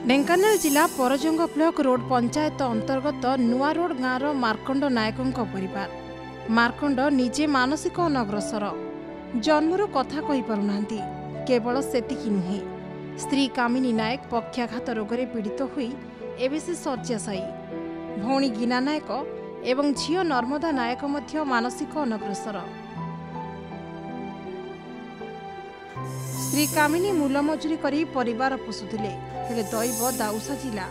ढेंकानाल जिला Parjang block road panchayat अंतर्गत नुआ रोड गाँवर मार्कंड नायकों परिवार। मार्कंड निजे मानसिक अनग्रसर, जन्मरू कथा कहि पारुनाहांती। केवल सेतिकी नुहे, स्त्री कामिनी नायक पक्षाघात रोगरे पीड़ित हुई एबे से शଯ୍याशायी। भौणी गीना नायक एवं झियो नर्मदा नायक मध्य मानसिक अनग्रसर। स्त्री कामिनी मूल मजूरी करी परिवार पोषुथिले, हेले दैव दाउ साजिला।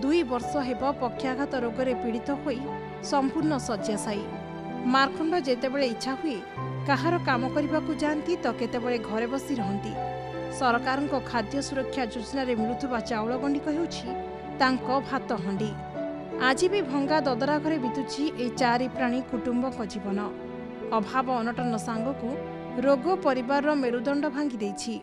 2 वर्ष हेब पक्षाघात रोगरे पीड़ित होई संपूर्ण शଯ୍याशायी। मार्कंड जेतेबेले इच्छा हुए कहार काम करने जाती तो केतेबेले घरे बसी रहंती। सरकार खाद्य सुरक्षा योजना मिलुवा चाउल गंडिक होउछि तांको भात हंडी। आज भी भंगा ददरा घरे बितुछि ए 4 प्राणी कुटुंब जीवन। अभाव अनटन सांगकू रोग परिवार मेरुदंड भांगी देछि।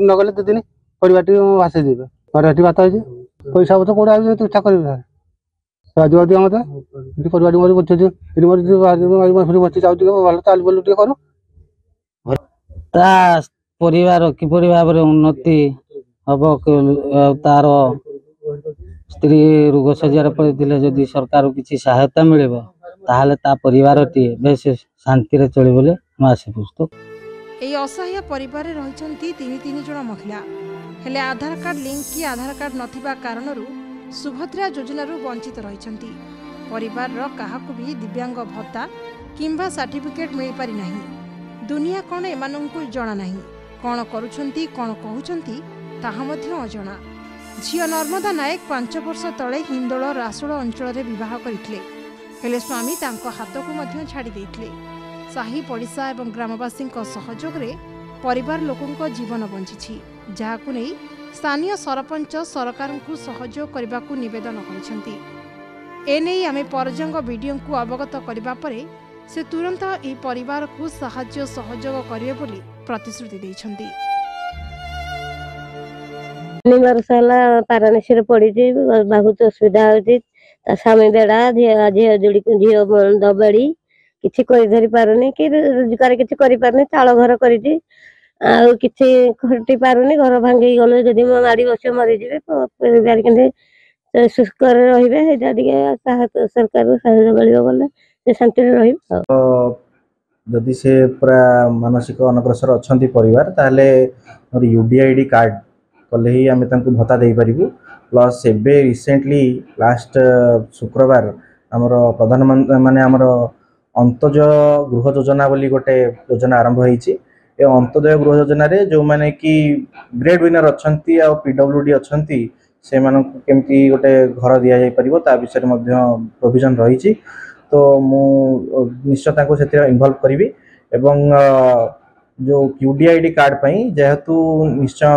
नगले दिन परिवार आसे देवे बात है पैसा पत्र कौड़ा इच्छा कर परिवार बची जाऊँ भल चाल बोल कर परिवार किपरि भाव उन्नति हम तार स्त्री रोग सज्जार पड़े जदि सरकार किसी सहायता मिले ताहले ता परिवार बेस शांति रे चले बोले आशा पुस्तक। ए असहाय परिवार रहिछंती 3 जन महिला, हेले आधार कार्ड लिंक की आधार कार्ड नथिबा कारणरू सुभद्रा योजनारू वंचित रहिछंती। परिवार रो काहाकू भी दिव्यांग भत्ता किंबा सर्टिफिकेट मिल पारि नाही। दुनिया कोन एमानंकू जणा नाही, कोन करूछंती कोन कहउछंती ताहा मध्य अजणा। झियो नर्मदा नायक 5 वर्ष तले हिंदोल रासोल अंचल रे विवाह करितले, हेले स्वामी तांको हाथकू मध्य छाड़ी देइतले। साही पड़िशा एवं ग्रामवासी सहयोग रे परिवार लोकों जीवन बंची, जहाकू नहीं स्थानीय सरपंच सरकार को सहयोग करने को निवेदन करछंती। एने आमे परजंग वीडियो को अवगत करबा परे से तुरंत ए परिवार को साहाय्य सहयोग करिवे बोली प्रतिश्रुति दैछंती। पारानेश्वर पड़ी बहुत असुविधा होती। स्वामी बेड़ा झील दबड़ी किसी धरी पारुनी कि रोजगार किसी कर चाल घर कर खटी पारुनी। घर भांगी गले जदि मो माड़ी बस मरीजे परिवार के सुख रे सरकार साहय मिले शांति जदि से पूरा मानसिक अनग्रसर अच्छा परिवार ताहले यूडीआईडी कार्ड कले ही आम भत्ता दे पारू। प्लस एबे रिसेंटली लास्ट शुक्रवार आमर प्रधानमंत्री माने आमर अंत्योदय गृह योजना बोली गोटे योजना आरंभ होईची। ए अंत्योदय गृह योजना रे जो माने कि ग्रेड विनर अच्छंती आ पीडब्ल्यूडी अच्छंती से मानक केमती गोटे घर दिया जाय परिबो ता विषय रे मध्य प्रोविजन रहीची। तो मु निश्चय ताको सेते इन्वॉल्व करिवि एवं जो यूडीआईडी कार्ड पई जेहेतु निश्चय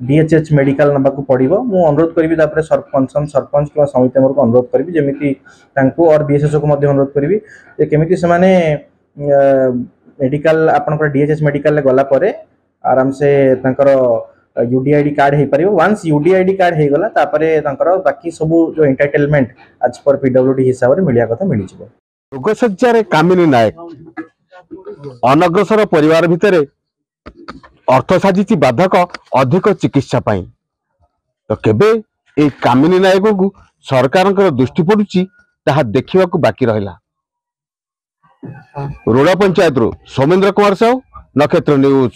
डीएचएच मेडिकल नबाकू पड़िबो मु अनुरोध करिवि। तापर सरपंच किंवा समिति हमर को अनुरोध करिवि जेमिति तांको और बीएसएस को मध्य अनुरोध करिवि जे केमिति से माने मेडिकल आपनकर डीएचएच मेडिकल ले गला परे आराम से तांकर यूडीआईडी कार्ड हे परिबो। वंस यूडीआईडी कार्ड हे गला तापर तांकर बाकी सब जो एंटाइटलमेंट आज पर पीडब्ल्यूडी हिसाब रे मिलिया कथा मिलि जिवो। रोगसज्जार कामिनी नायक अनग्रसर परिवार भितरे अर्थ साजिची बाधक अधिक चिकित्सा पाई तो केबे ए कामिनी नायक को सरकार दृष्टि पड़ुची ताहा देखिबा को बाकी रहिला। रोड़ा पंचायत रो सोमेंद्र कुमार साहू, नक्षत्र न्यूज।